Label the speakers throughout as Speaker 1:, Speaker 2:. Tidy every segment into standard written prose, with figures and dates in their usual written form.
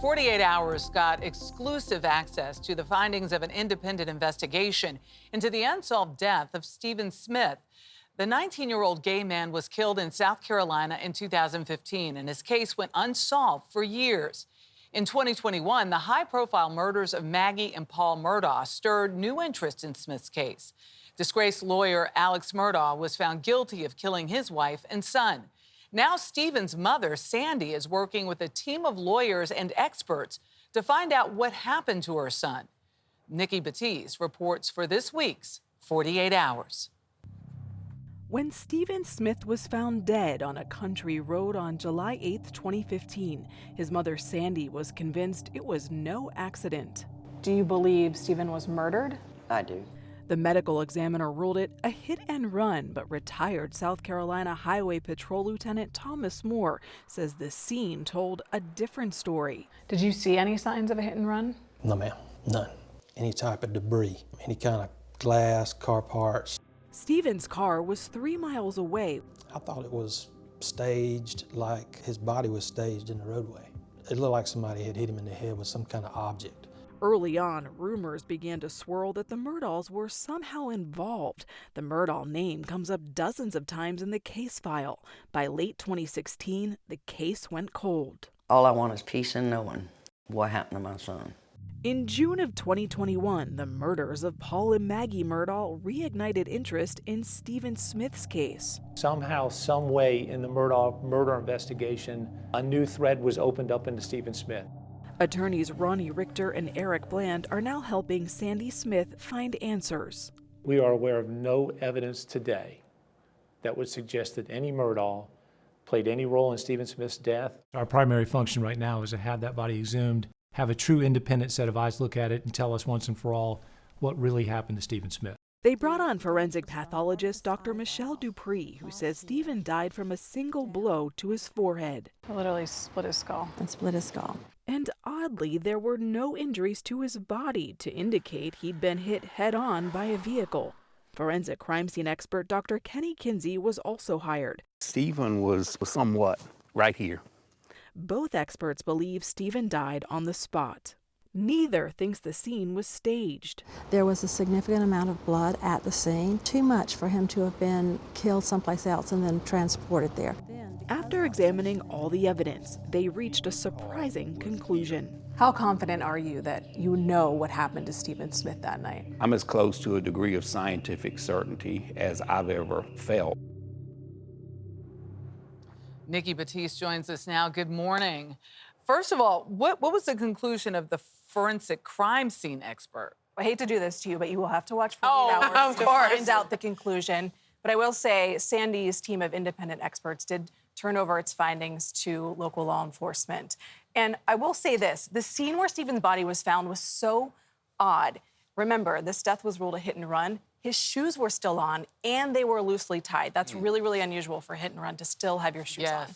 Speaker 1: 48 Hours got exclusive access to the findings of an independent investigation into the unsolved death of Stephen Smith. The 19-year-old gay man was killed in South Carolina in 2015, and his case went unsolved for years. In 2021, the high-profile murders of Maggie and Paul Murdaugh stirred new interest in Smith's case. Disgraced lawyer Alex Murdaugh was found guilty of killing his wife and son. Now Stephen's mother, Sandy, is working with a team of lawyers and experts to find out what happened to her son. Nikki Battiste reports for this week's 48 Hours.
Speaker 2: When Stephen Smith was found dead on a country road on July 8, 2015, his mother, Sandy, was convinced it was no accident.
Speaker 3: Do you believe Stephen was murdered?
Speaker 4: I do.
Speaker 2: The medical examiner ruled it a hit and run, but retired South Carolina Highway Patrol Lieutenant Thomas Moore says the scene told a different story.
Speaker 3: Did you see any signs of a hit and run?
Speaker 5: No, ma'am, none. Any type of debris, any kind of glass, car parts.
Speaker 2: Stephen's car was 3 miles away.
Speaker 5: I thought it was staged, like his body was staged in the roadway. It looked like somebody had hit him in the head with some kind of object.
Speaker 2: Early on, rumors began to swirl that the Murdaughs were somehow involved. The Murdaugh name comes up dozens of times in the case file. By late 2016, the case went cold.
Speaker 4: All I want is peace and knowing what happened to my son.
Speaker 2: In June of 2021, the murders of Paul and Maggie Murdaugh reignited interest in Stephen Smith's case.
Speaker 6: Somehow, some way in the Murdaugh murder investigation, a new thread was opened up into Stephen Smith.
Speaker 2: Attorneys Ronnie Richter and Eric Bland are now helping Sandy Smith find answers.
Speaker 6: We are aware of no evidence today that would suggest that any Murdaugh played any role in Stephen Smith's death.
Speaker 7: Our primary function right now is to have that body exhumed, have a true independent set of eyes look at it and tell us once and for all what really happened to Stephen Smith.
Speaker 2: They brought on forensic pathologist Dr. Michelle Dupree, who says Stephen died from a single blow to his forehead.
Speaker 3: Literally split his skull.
Speaker 8: And split his skull.
Speaker 2: And oddly, there were no injuries to his body to indicate he'd been hit head-on by a vehicle. Forensic crime scene expert Dr. Kenny Kinsey was also hired.
Speaker 9: Stephen was somewhat right here.
Speaker 2: Both experts believe Stephen died on the spot. Neither thinks the scene was staged.
Speaker 8: There was a significant amount of blood at the scene, too much for him to have been killed someplace else and then transported there.
Speaker 2: After examining all the evidence, they reached a surprising conclusion.
Speaker 3: How confident are you that you know what happened to Stephen Smith that night?
Speaker 9: I'm as close to a degree of scientific certainty as I've ever felt.
Speaker 1: Nikki Battiste joins us now. Good morning. First of all, what was the conclusion of the forensic crime scene expert?
Speaker 3: I hate to do this to you, but you will have to watch 48 Hours to find out the conclusion. But I will say Sandy's team of independent experts did turn over its findings to local law enforcement. And I will say this, the scene where Stephen's body was found was so odd. Remember, this death was ruled a hit and run. His shoes were still on, and they were loosely tied. That's really, really unusual for a hit and run to still have your shoes on.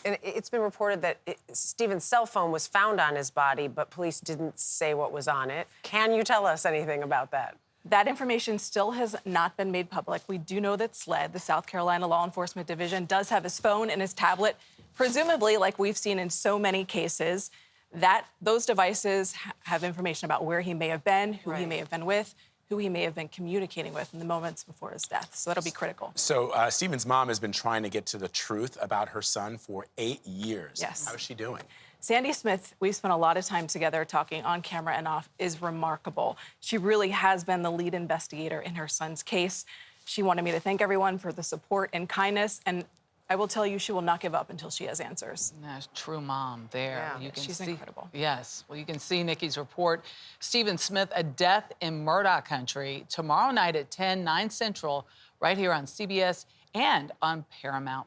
Speaker 10: And it's been reported that Stephen's cell phone was found on his body, but police didn't say what was on it. Can you tell us anything about that?
Speaker 3: That information still has not been made public. We do know that SLED, the South Carolina Law Enforcement Division, does have his phone and his tablet. Presumably, like we've seen in so many cases, that those devices have information about where he may have been, who he may have been with, who he may have been communicating with in the moments before his death. So that'll be critical.
Speaker 11: So Stephen's mom has been trying to get to the truth about her son for 8 years.
Speaker 3: Yes.
Speaker 11: How is she doing?
Speaker 3: Sandy Smith, we've spent a lot of time together talking on camera and off, is remarkable. She really has been the lead investigator in her son's case. She wanted me to thank everyone for the support and kindness, and I will tell you she will not give up until she has answers.
Speaker 1: That's true mom there.
Speaker 3: Yeah, she's incredible.
Speaker 1: Yes, well, you can see Nikki's report. Stephen Smith, A Death in Murdaugh Country, tomorrow night at 10, 9 Central, right here on CBS and on Paramount+.